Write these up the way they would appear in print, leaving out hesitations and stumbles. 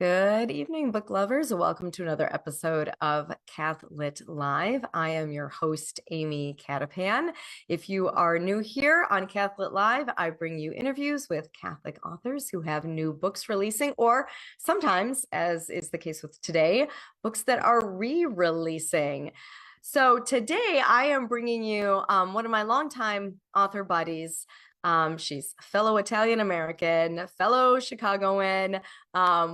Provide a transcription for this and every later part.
Good evening, book lovers. Welcome to another episode of Cath-Lit Live. I am your host, Amy Cattapan. If you are new here on Cath-Lit Live, I bring you interviews with Catholic authors who have new books releasing, or sometimes, as is the case with today, books that are re-releasing. So today I am bringing you one of my longtime author buddies. She's fellow Italian-American, fellow Chicagoan.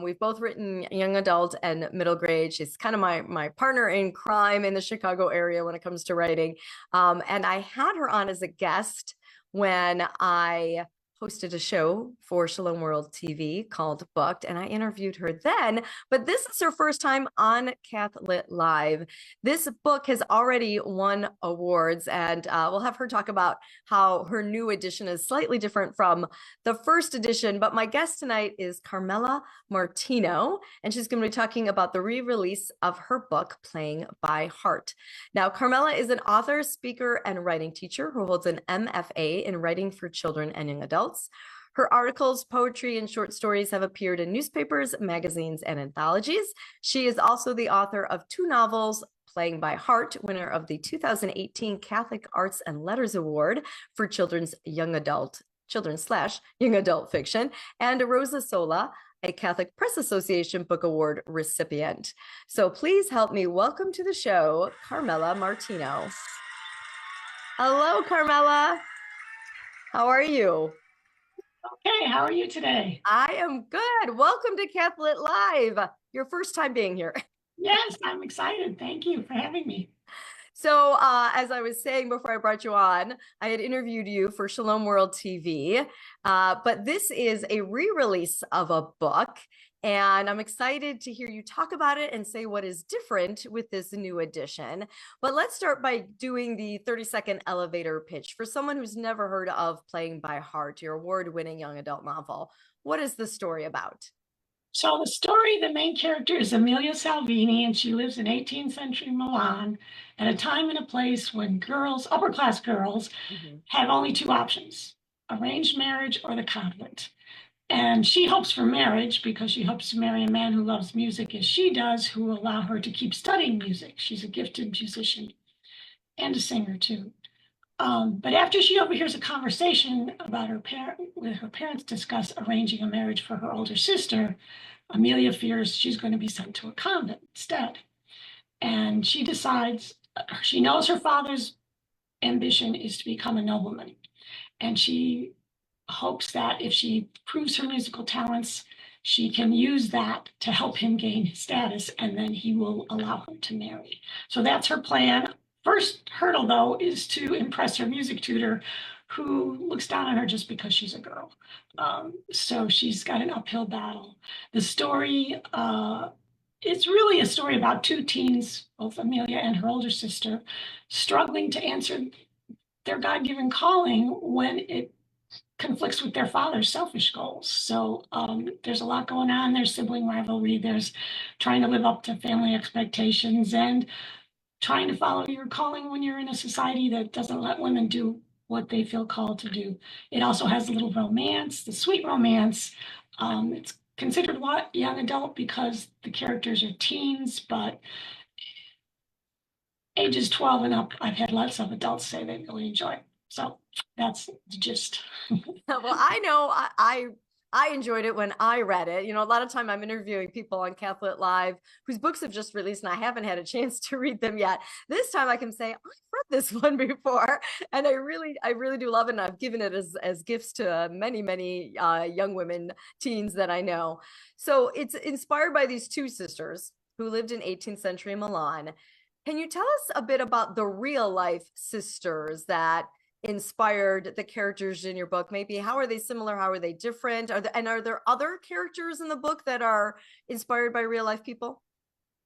We've both written young adult and middle grade. She's kind of my partner in crime in the Chicago area when it comes to writing. And I had her on as a guest when I hosted a show for Shalom World TV called Booked, and I interviewed her then, but this is her first time on Cath-Lit Live. This book has already won awards, and we'll have her talk about how her new edition is slightly different from the first edition. But my guest tonight is Carmela Martino, and she's going to be talking about the re-release of her book, Playing by Heart. Now, Carmela is an author, speaker, and writing teacher who holds an MFA in writing for children and young adults. Her articles, poetry, and short stories have appeared in newspapers, magazines, and anthologies. She is also the author of two novels, Playing by Heart, winner of the 2018 Catholic Arts and Letters Award for children's young adult fiction, and Rosa Sola, a Catholic Press Association Book Award recipient. So please help me welcome to the show, Carmela Martino. Hello, Carmela. How are you? Okay, how are you today? I am good. Welcome to Cath-Lit Live. Your first time being here. Yes, I'm excited. Thank you for having me. So as I was saying before I brought you on, I had interviewed you for Shalom World TV, but this is a re-release of a book, and I'm excited to hear you talk about it and say what is different with this new edition. But let's start by doing the 30-second elevator pitch for someone who's never heard of Playing by Heart, your award-winning young adult novel. What is the story about? So the main character is Emilia Salvini, and she lives in 18th century Milan at a time and a place when upper class girls, have only two options: arranged marriage or the convent. And she hopes for marriage because she hopes to marry a man who loves music as she does, who will allow her to keep studying music. She's a gifted musician and a singer too. But after she overhears a conversation about with her parents discuss arranging a marriage for her older sister, Emilia fears she's going to be sent to a convent instead. And she decides, she knows her father's ambition is to become a nobleman. And she hopes that if she proves her musical talents, she can use that to help him gain status, and then he will allow her to marry. So that's her plan. First hurdle, though, is to impress her music tutor, who looks down on her just because she's a girl. So she's got an uphill battle. The story, it's really a story about two teens, both Emilia and her older sister, struggling to answer their God-given calling when it conflicts with their father's selfish goals. So there's a lot going on. There's sibling rivalry. There's trying to live up to family expectations and trying to follow your calling when you're in a society that doesn't let women do what they feel called to do. It also has a little romance, the sweet romance. It's considered young adult because the characters are teens, but ages 12 and up, I've had lots of adults say they really enjoy it. So that's the gist. Well, I know I enjoyed it when I read it. You know, a lot of time I'm interviewing people on Cath-Lit Live whose books have just released and I haven't had a chance to read them yet. This time I can say, I've read this one before, and I really do love it. And I've given it as gifts to many young women, teens that I know. So it's inspired by these two sisters who lived in 18th century Milan. Can you tell us a bit about the real life sisters that inspired the characters in your book? Maybe how are they similar? How are they different? Are there other characters in the book that are inspired by real life people?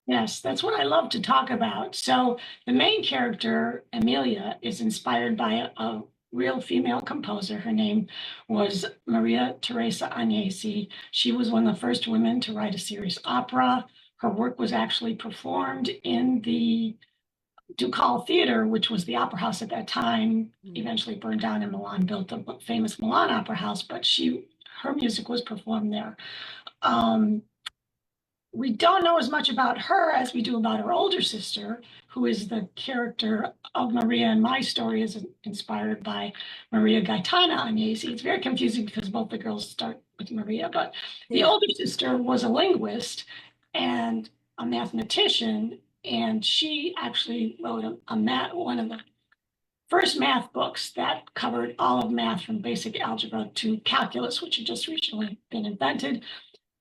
Yes, that's what I love to talk about. So the main character, Emilia, is inspired by a real female composer. Her name was Maria Teresa Agnesi. She was one of the first women to write a serious opera. Her work was actually performed in the Ducal Theater, which was the opera house at that time, eventually burned down in Milan, built the famous Milan Opera House, but her music was performed there. we don't know as much about her as we do about her older sister, who is the character of Maria in my story, is inspired by Maria Gaetana Agnesi. It's very confusing because both the girls start with Maria, but the older sister was a linguist and a mathematician, and she actually wrote one of the first math books that covered all of math from basic algebra to calculus, which had just recently been invented.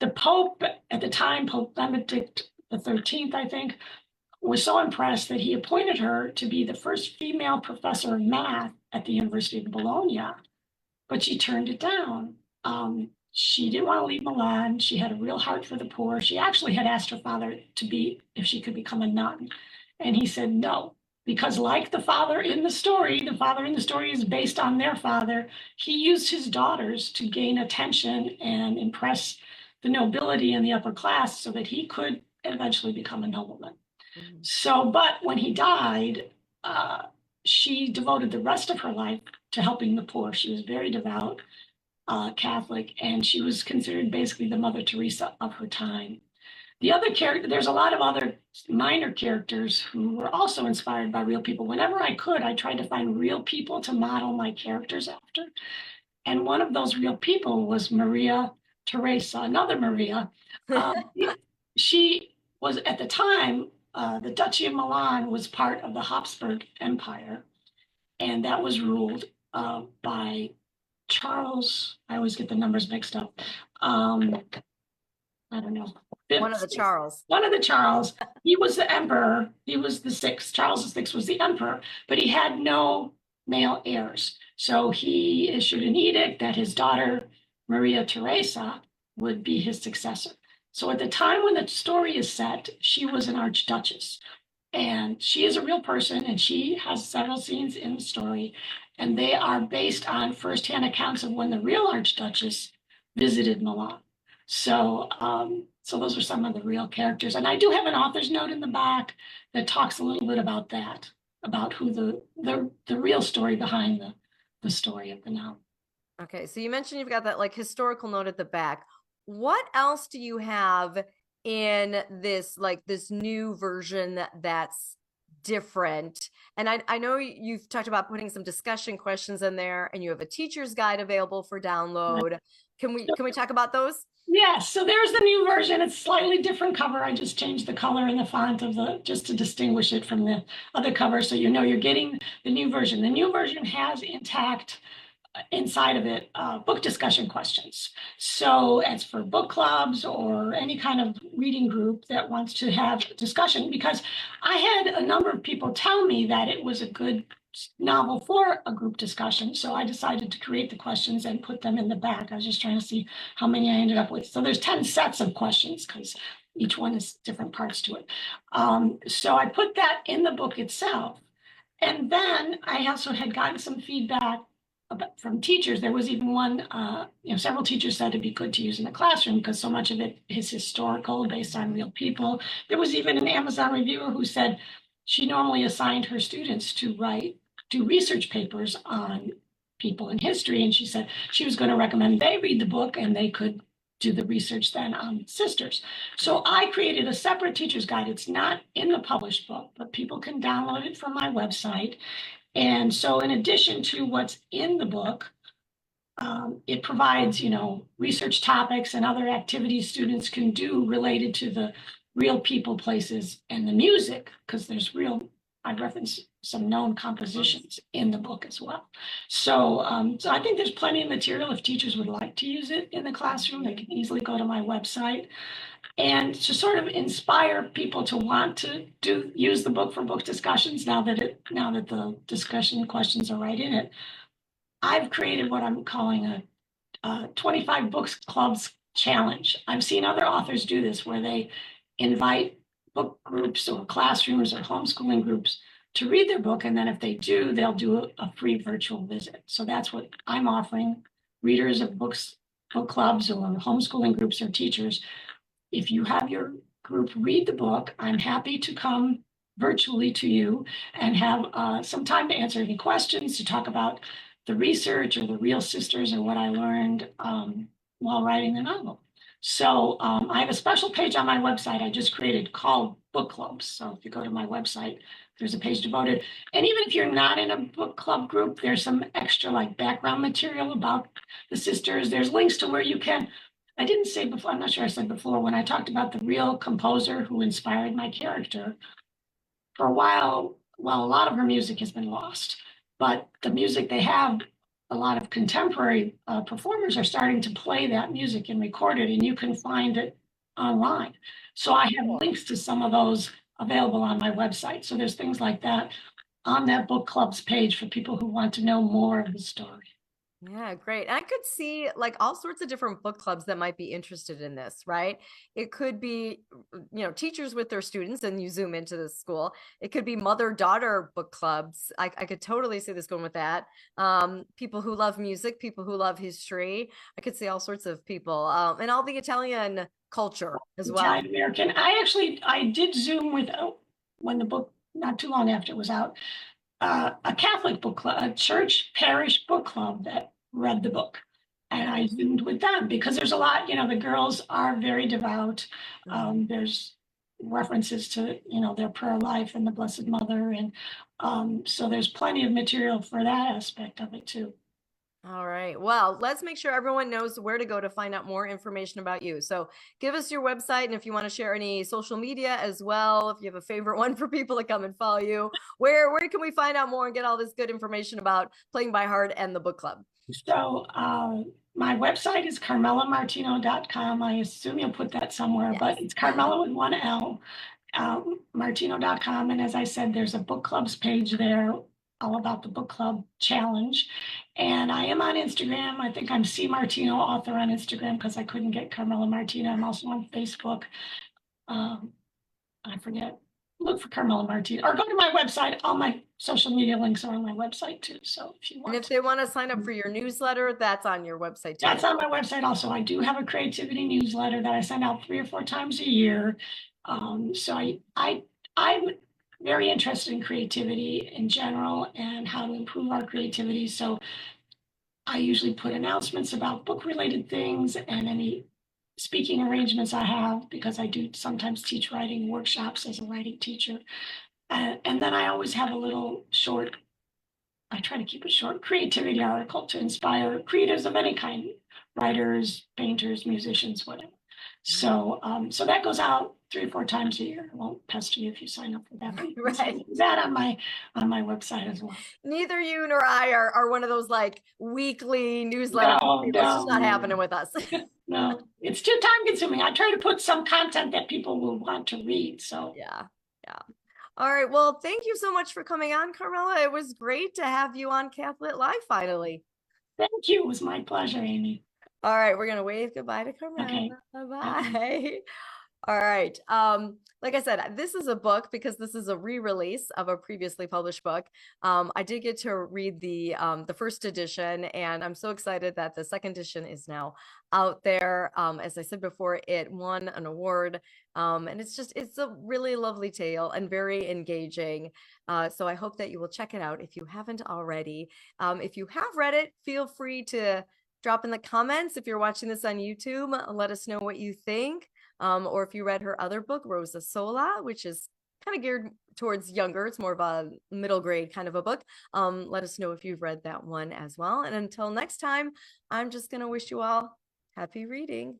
The Pope at the time, Pope Benedict the 13th, I think, was so impressed that he appointed her to be the first female professor of math at the University of Bologna, but she turned it down. She didn't want to leave Milan. She had a real heart for the poor. She actually had asked her father if she could become a nun. And he said no, because like the father in the story is based on their father. He used his daughters to gain attention and impress the nobility and the upper class so that he could eventually become a nobleman. So, but when he died, she devoted the rest of her life to helping the poor. She was very devout Catholic, and she was considered basically the Mother Teresa of her time. The other character, there's a lot of other minor characters who were also inspired by real people. Whenever I could, I tried to find real people to model my characters after. And one of those real people was Maria Teresa, another Maria. She was, at the time, the Duchy of Milan was part of the Habsburg Empire, and that was ruled by Charles. I always get the numbers mixed up. I don't know. One of the Charles. One of the Charles. He was the emperor. He was the sixth. Charles the sixth was the emperor, but he had no male heirs. So he issued an edict that his daughter, Maria Teresa, would be his successor. So at the time when the story is set, she was an archduchess. And she is a real person, and she has several scenes in the story, and they are based on firsthand accounts of when the real archduchess visited Milan. So, so those are some of the real characters. And I do have an author's note in the back that talks a little bit about that, about who the real story behind the story of the novel. Okay, so you mentioned you've got that like historical note at the back. What else do you have in this new version that's different? And I know you've talked about putting some discussion questions in there, and you have a teacher's guide available for download. Can we talk about those? Yes, so there's the new version. It's slightly different cover. I just changed the color and the font of just to distinguish it from the other cover, so you know you're getting the new version. The new version has intact inside of it book discussion questions. So as for book clubs or any kind of reading group that wants to have discussion, because I had a number of people tell me that it was a good novel for a group discussion. So I decided to create the questions and put them in the back. I was just trying to see how many I ended up with. So there's 10 sets of questions because each one is different parts to it. So I put that in the book itself. And then I also had gotten some feedback from teachers. There was even one, several teachers said it'd be good to use in the classroom because so much of it is historical, based on real people. There was even an Amazon reviewer who said she normally assigned her students to do research papers on people in history, and she said she was going to recommend they read the book and they could do the research then on sisters. So I created a separate teacher's guide. It's not in the published book, but people can download it from my website. And so in addition to what's in the book, it provides, research topics and other activities students can do related to the real people, places, and the music, because I reference some known compositions in the book as well. So I think there's plenty of material if teachers would like to use it in the classroom. They can easily go to my website. And to sort of inspire people to want to use the book for book discussions, now that the discussion questions are right in it, I've created what I'm calling a 25 books clubs challenge. I've seen other authors do this where they invite book groups or classrooms or homeschooling groups to read their book, and then if they do, they'll do a free virtual visit. So that's what I'm offering readers of book clubs or homeschooling groups or teachers. If you have your group read the book, I'm happy to come virtually to you and have some time to answer any questions, to talk about the research or the real sisters or what I learned while writing the novel. So I have a special page on my website I just created called Book Clubs. So if you go to my website, there's a page devoted. And even if you're not in a book club group, there's some extra like background material about the sisters. There's links to where you can. I didn't say before, I'm not sure I said before, when I talked about the real composer who inspired my character, for a while, well, a lot of her music has been lost, but the music they have, a lot of contemporary performers are starting to play that music and record it, and you can find it online. So I have links to some of those available on my website. So there's things like that on that book club's page for people who want to know more of the story. Yeah, great. And I could see like all sorts of different book clubs that might be interested in this, right? It could be, teachers with their students and you zoom into the school. It could be mother-daughter book clubs. I could totally see this going with that. People who love music, people who love history. I could see all sorts of people, and all the Italian culture as well. Italian American. I did Zoom with, when the book, not too long after it was out, a Catholic book club, a church parish book club that read the book. And I Zoomed with them because there's a lot, the girls are very devout. There's references to, their prayer life and the Blessed Mother. And so there's plenty of material for that aspect of it too. All right. Well, let's make sure everyone knows where to go to find out more information about you. So give us your website, and if you want to share any social media as well, if you have a favorite one for people to come and follow you, where can we find out more and get all this good information about Playing by Heart and the book club? So my website is carmelamartino.com. I assume you'll put that somewhere, but it's Carmela with one L, martino.com. And as I said, there's a book clubs page there all about the book club challenge. And I am on Instagram. I think I'm C Martino author on Instagram because I couldn't get Carmela Martino. I'm also on Facebook. I forget. Look for Carmela Martino or go to my website. All my social media links are on my website too. So if you want, and if they want to sign up for your newsletter, that's on your website too. That's on my website also. I do have a creativity newsletter that I send out 3 or 4 times a year. So I'm very interested in creativity in general and how to improve our creativity. So I usually put announcements about book related things and any speaking arrangements I have because I do sometimes teach writing workshops as a writing teacher. And then I always have a little short, I try to keep it short, creativity article to inspire creatives of any kind, writers, painters, musicians, whatever. So so that goes out 3 or 4 times a year. I won't pester you if you sign up for that. Right. That on my website as well. Neither you nor I are one of those like weekly newsletter people. It's just not happening with us. No, it's too time consuming. I try to put some content that people will want to read. So yeah. All right. Well, thank you so much for coming on, Carmela. It was great to have you on Cath-Lit Live finally. Thank you. It was my pleasure, Amy. All right. We're going to wave goodbye to Carmela. Okay. Bye. All right. Like I said, this is a book because this is a re-release of a previously published book. I did get to read the first edition, and I'm so excited that the second edition is now out there. As I said before, it won an award, and it's a really lovely tale and very engaging. So I hope that you will check it out if you haven't already. If you have read it, feel free to drop in the comments. If you're watching this on YouTube, let us know what you think. Or if you read her other book, Rosa Sola, which is kind of geared towards younger, it's more of a middle grade kind of a book. Let us know if you've read that one as well. And until next time, I'm just going to wish you all happy reading.